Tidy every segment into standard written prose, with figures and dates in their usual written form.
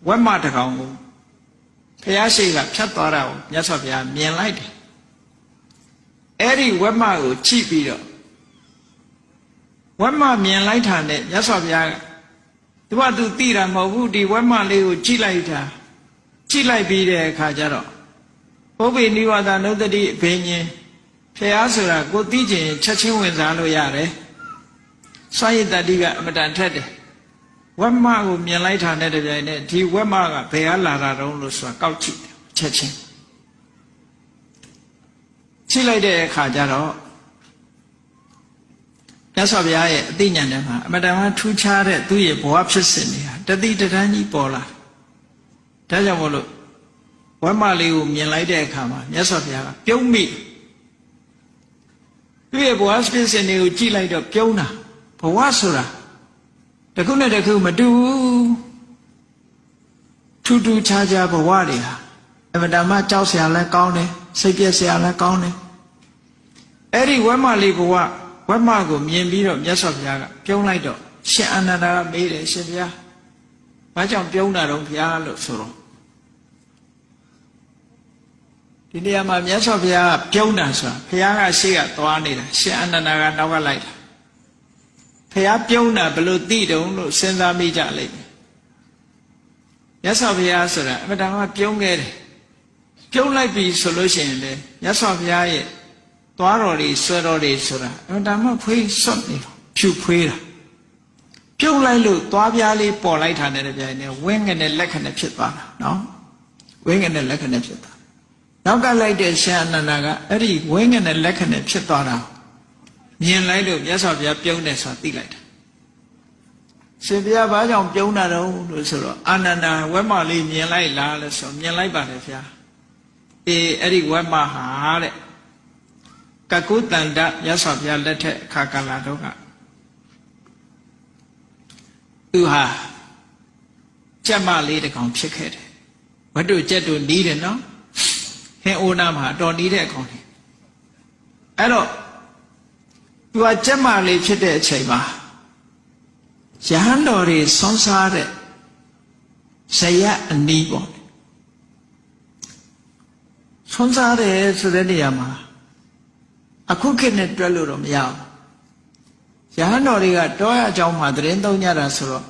ဝက်မတကောင်ကိုဖျားရှိကဖြတ်သွားတာကိုမြတ်စွာဘုရားမြင်လိုက်တယ်အဲ့ဒီဝက်မကိုကြည့်ပြီးတော့ဝက်မမြင်လိုက်တာနဲ့မြတ်စွာဘုရားကသူကသူသိတာမဟုတ်ဘူးဒီဝက်မလေးကိုကြည့်လိုက်တာကြည့်လိုက်ပြီးတဲ့အခါကျတော့ပုဗ္ဗေနိဝါဒနုတ္တိအဘိညာဉ်ဖျားဆိုတာကိုသိချင်ချက်ချင်းဝင်စားလို့ရတယ်စွမ်းရည်တတိကအမတန်ထက်တယ်ဝက်မကိုမြင်လိုက်တာနဲ့တပြိုင်နက်ဒီဝက်မကဘယ်ကလာတာတုံးလို့ဆိုတာကောက်ကြည့်တယ်ချက်ချင်းကြည့်လိုက်တဲ့အခါကျတော့မြတ်စွာဘုရားရဲ့အသိဉာဏ်ထဲမှာအမတန်မှထူးခြားတဲ့သူ့ရဲ့ဘဝဖြစ်စဉ်တွေဟာတတိတန်းကြီးပေါ်လာဒါကြောင့်မို့လို့ဝက်မလေးကိုမြင်လိုက်တဲ့အခါမှာမြတ်စွာဘုရားကပြုံးမိသူ့ရဲ့ဘဝဖြစ်စဉ်တွေကိုကြည့်လိုက်တော့ပြုံးတာဘဝဆိုတာတခုနဲ့တခုမတူထူးထူးခြားခြားဘဝတွေဟာအမတန်မှကြောက်စရာလည်းကောင်းတယ်စိတ်ပြည့်စရာလည်းကောင်းတယ်အဲ့ဒီဝက်မလေးဘဝဝက်မကိုမြင်ပြီးတော့မြတ်စွာဘုရားကပြုံးလိုက်တော့ရှင်အာနန္ဒာကမေးတယ်ရှင်ဘုရားဘာကြောင့်ပြုံးတာတော့ဘုရားလို့ဆိုတော့ဒီနေရာမှာမြတ်စွာဘုရားကပြုံးတာဆိုတာဘုရားကရှေ့ကသွားနေတာရှင်အာနန္ဒာကနောက်ကလိုက်တာဘုရားပြုံးတာဘယ်လိုသိတုံးလို့စဉ်းစားမိကြလိမ့်မယ်မြတ်စွာဘုရားဆိုတာအမှန်တမ်းပြုံးခဲ့တယ်ပြုံးလိုက်ပြီဆိုလို့ရှိရင်လေမြတ်စွာဘုရားရဲ့သွားတော်တွေဆွဲတော်တွေဆိုတာအမှန်တမ်းဖွေးစွတ်နေတော့ဖြူဖွေးတာပြုံးလိုက်လို့သွားပြားလေးပေါ်လိုက်တာနဲ့တပြိုင်နက်ဝင်းငနဲ့လက်ခနဲ့ဖြစ်သွားတာနော်ဝင်းငနဲ့လက်ခနဲ့ဖြစ်သွားနောက်ကလိုက်တဲ့ရှင်အနန္ဒာကအဲ့ဒီဝင်းငနဲ့လက်ခနဲ့ဖြစ်သွားတာမြင်လိုက်လို့မြတ်စွာဘုရားပြုံးတယ်ဆိုတာသိလိုက်တာရှင်ဘုရားဘာကြောင့်ပြုံးတာတော့လို့ဆိုတော့အာနန္ဒာဝက်မလေးမြင်လိုက်လားလို့ဆိုမြင်လိုက်ပါတယ်ဗျာအဲ့ဒီဝက်မဟာတဲ့ကကုတန္တမြတ်စွာဘုရားလက်ထက်အခါကာလတော့ကသူဟာကြက်မလေးတစ်ကောင်ဖြစ်ခဲ့တယ်ဝတ္တုကြက်တို့နီးတယ်နော်ဟင်အိုနာမှာတော်နီးတဲ့အကောင်လေးအဲ့တော့သူကကြက်မလေးဖြစ်တဲ့အချိန်မှာရဟန်းတော်တွေဆွမ်းစားတဲ့ဇယအနီးပေါ့ဆွမ်းစားတယ်ဆိုတဲ့နေရာမှာအခုခေတ်နဲ့တွက်လို့တော့မရဘူးရဟန်းတော်တွေကတောရအကြောင်းမှာသတင်းသုံးကြတာဆိုတော့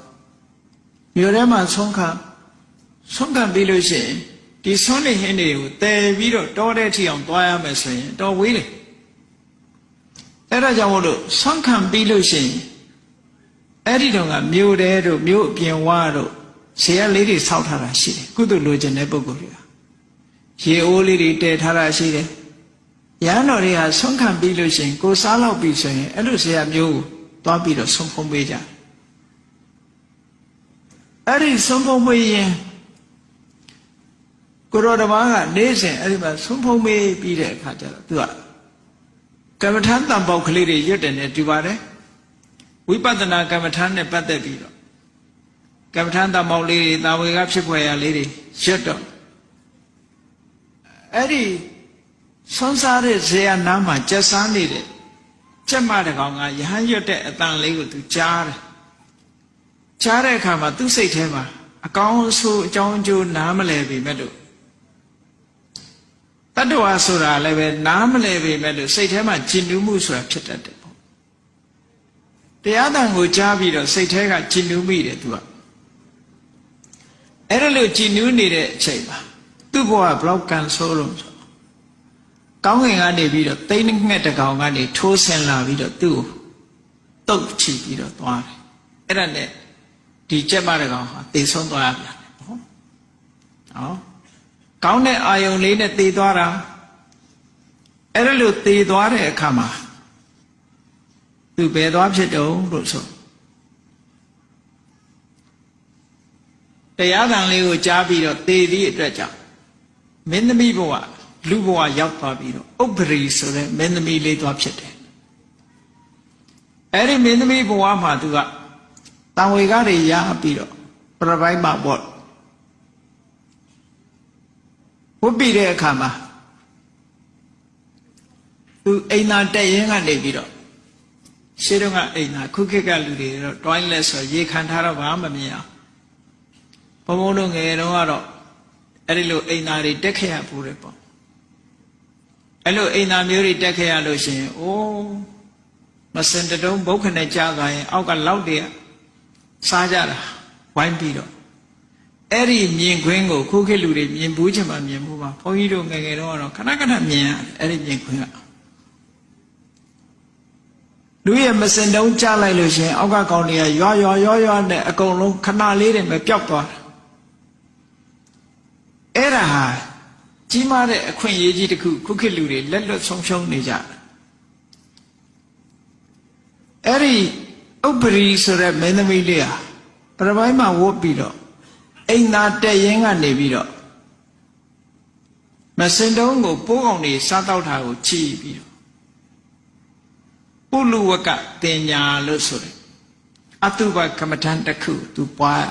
မြို့ထဲမှာဆုံးခံပြီးလို့ရှိရင်ဒီဆွမ်းနေဟင်းတွေကိုတည်ပြီးတော့တောတဲ့ထီအောင်သွားရမယ်ဆိုရင်တော်ဝေးလေအဲ့ဒါကြောင့်မို့လို့ဆွမ်းခံပြီးလို့ရှိရင်အဲ့ဒီတော့ကမြို့တဲတို့မြို့အပြင်ဝါတို့ဇေယျလေးတွေဆောက်ထားတာရှိတယ်ကုသိုလ်လိုချင်တဲ့ပုဂ္ဂိုလ်တွေကရေအိုးလေးတွေတည်ထားတာရှိတယ်ရဟန်းတော်တွေကဆွမ်းခံပြီးလို့ရှိရင်ကိုစားလောက်ပြီဆိုရင်အဲ့လိုဇေယျမျိုးကိုသွားပြီးတော့ဆုံးဖုံးပေးကြအဲ့ဒီဆုံးဖုံးပေးရင်ကိုရောဓမ္မကနေစဉ်အဲ့ဒီမှာဆုံးဖုံးပေးပြီးတဲ့အခါကျတော့သူကကမ္မထာတန်ပေါက်ကလေးတွေရွတ်တယ်နဲ့တူပါတယ်ဝိပဿနာကမ္မထာနဲ့ပတ်သက်ပြီးတော့ကမ္မထာတန်ပေါက်လေးတွေတာဝေကဖြစ်ဖွယ်ရာလေးတွေရွတ်တော့အဲ့ဒီဆွမ်းစားတဲ့ဇေယျနားမှာကျက်စားနေတဲ့ကျက်မတကောင်ကရဟန်းရွတ်တဲ့အတန်လေးကိုသူကြားတယ်ကြားတဲ့အခါမှာသူ့စိတ်ထဲမှာအကောင်းဆိုးအကြောင်းအကျိုးနားမလဲပေမဲ့လို့တတ္တဝါဆိုတာလည်းပဲနားမလဲပေမဲ့လို့စိတ်ထဲမှာကျဉ်းနူးမှုဆိုတာဖြစ်တတ်တယ်ပေါ့တရားတန်ကိုကြားပြီးတော့စိတ်ထဲကကျဉ်းနူးမိတယ်သူကအဲ့ဒါလို့ကျဉ်းနူးနေတဲ့အချိန်မှာသူ့ဘဝဘလောက်ကန်ဆိုးလို့ကောင်းကင်ကနေပြီးတော့သိန်းငှက်တကောင်ကနေထိုးဆင်းလာပြီးတော့သူ့ကိုတုတ်ချပြီးတော့သွားတယ်အဲ့ဒါနဲ့ဒီကျက်မတကောင်ဟာသေဆုံးသွားရပြန်တယ်ပေါ့နော်ကောင်းတဲ့အာယုံလေးနဲ့သေသွားတာအဲ့ဒါလို့သေသွားတဲ့အခါမှာသူဘယ်သွားဖြစ်တုံးလို့ဆိုတရားတန်လေးကိုကြားပြီးတော့သေသည့်အတွက်ကြောင့်မင်းသမီးဘဝလူဘဝရောက်သွားပြီးတော့ဥပ္ပရိဆိုတဲ့မင်းသမီးလေးသွားဖြစ်တယ်အဲ့ဒီမင်းသမီးဘဝမှာသူကတံဝေကတွေရပြီးတော့ပြပိုက်မှာပေါ့ဝတ်ပြီးတဲ့အခါမှာသူအိမ်သာတက်ရင်ကနေပြီးတော့ရှေးတုန်းကအိမ်သာခုခေတ်ကလူတွေတော့တွိုင်းလက်ဆိုရေခံထားတော့ဘာမှမမြင်အောင် ဘုံဘုံတို့ငယ်တော့ကတော့အဲ့ဒီလိုအိမ်သားတွေတက်ခဲ့ရဘူးလေပေါ့အဲ့လိုအိမ်သားမျိုးတွေတက်ခဲ့ရလို့ရှိရင်အိုးမစင်တုံးဘုတ်ခနဲ့ကြားသွားရင်အောက်ကလောက်တည်းစားကြတာဝိုင်းပြီးတော့အဲ့ဒီမြင်ခွင်းကိုခုခေတ်လူတွေမြင်ဘူးချင်မှမြင်ဘူးပါဘုန်းကြီးတို့ငယ်ငယ်တော့ခဏခဏမြင်ရတယ်အဲ့ဒီမြင်ခွင်းကလူရဲ့မစင်တုံးကြားလိုက်လို့ရှိရင်အောက်ကကောင်တွေကရွာနဲ့အကုန်လုံးခဏလေးတွေပဲပျောက်သွားတယ်အဲ့ဒါဟာကြီးမားတဲ့အခွင့်အရေးကြီးတစ်ခုခုခေတ်လူတွေလက်လွတ်ဆုံးရှုံးနေကြတယ်အဲ့ဒီဥပ္ပရိဆိုတဲ့မင်းသမီးလေးဟာပရပိုင်းမှာဝတ်ပြီးတော့အိမ်သာတက်ရင်ကနေပြီးတော့မစင်တုံးကိုပိုးကောင်တွေစားတော့တာကိုချီပြီးတော့ပုလူဝကတင်ညာလို့ဆိုတယ်အတုပကမ္မထန်တစ်ခုသူပွား